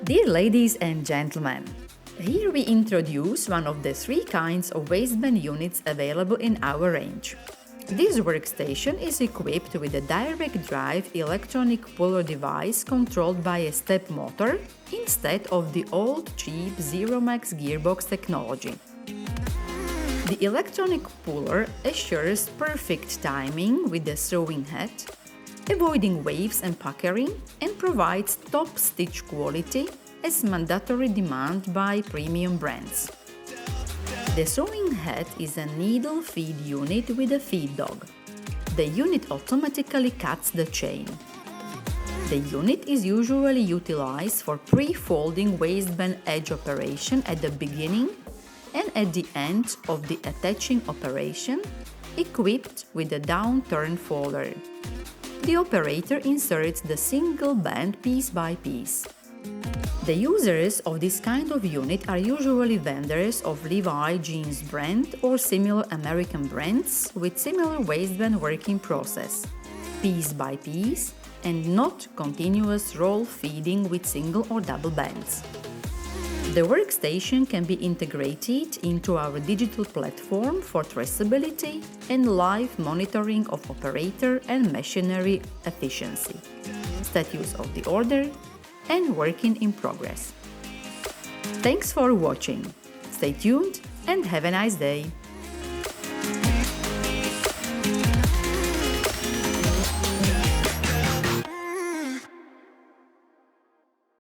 Dear ladies and gentlemen, here we introduce one of the three kinds of waistband units available in our range. This workstation is equipped with a direct drive electronic puller device controlled by a step motor instead of the old cheap Zero-Max gearbox technology. The electronic puller assures perfect timing with the sewing head, avoiding waves and puckering, and provides top stitch quality as mandatory demand by premium brands. The sewing head is a needle feed unit with a feed dog. The unit automatically cuts the chain. The unit is usually utilized for pre-folding waistband edge operation at the beginning and at the end of the attaching operation, equipped with a downturn folder. The operator inserts the single band piece by piece. The users of this kind of unit are usually vendors of Levi jeans brand or similar American brands with similar waistband working process, piece by piece, and not continuous roll feeding with single or double bands. The workstation can be integrated into our digital platform for traceability and live monitoring of operator and machinery efficiency, status of the order, and working in progress. Thanks for watching. Stay tuned and have a nice day.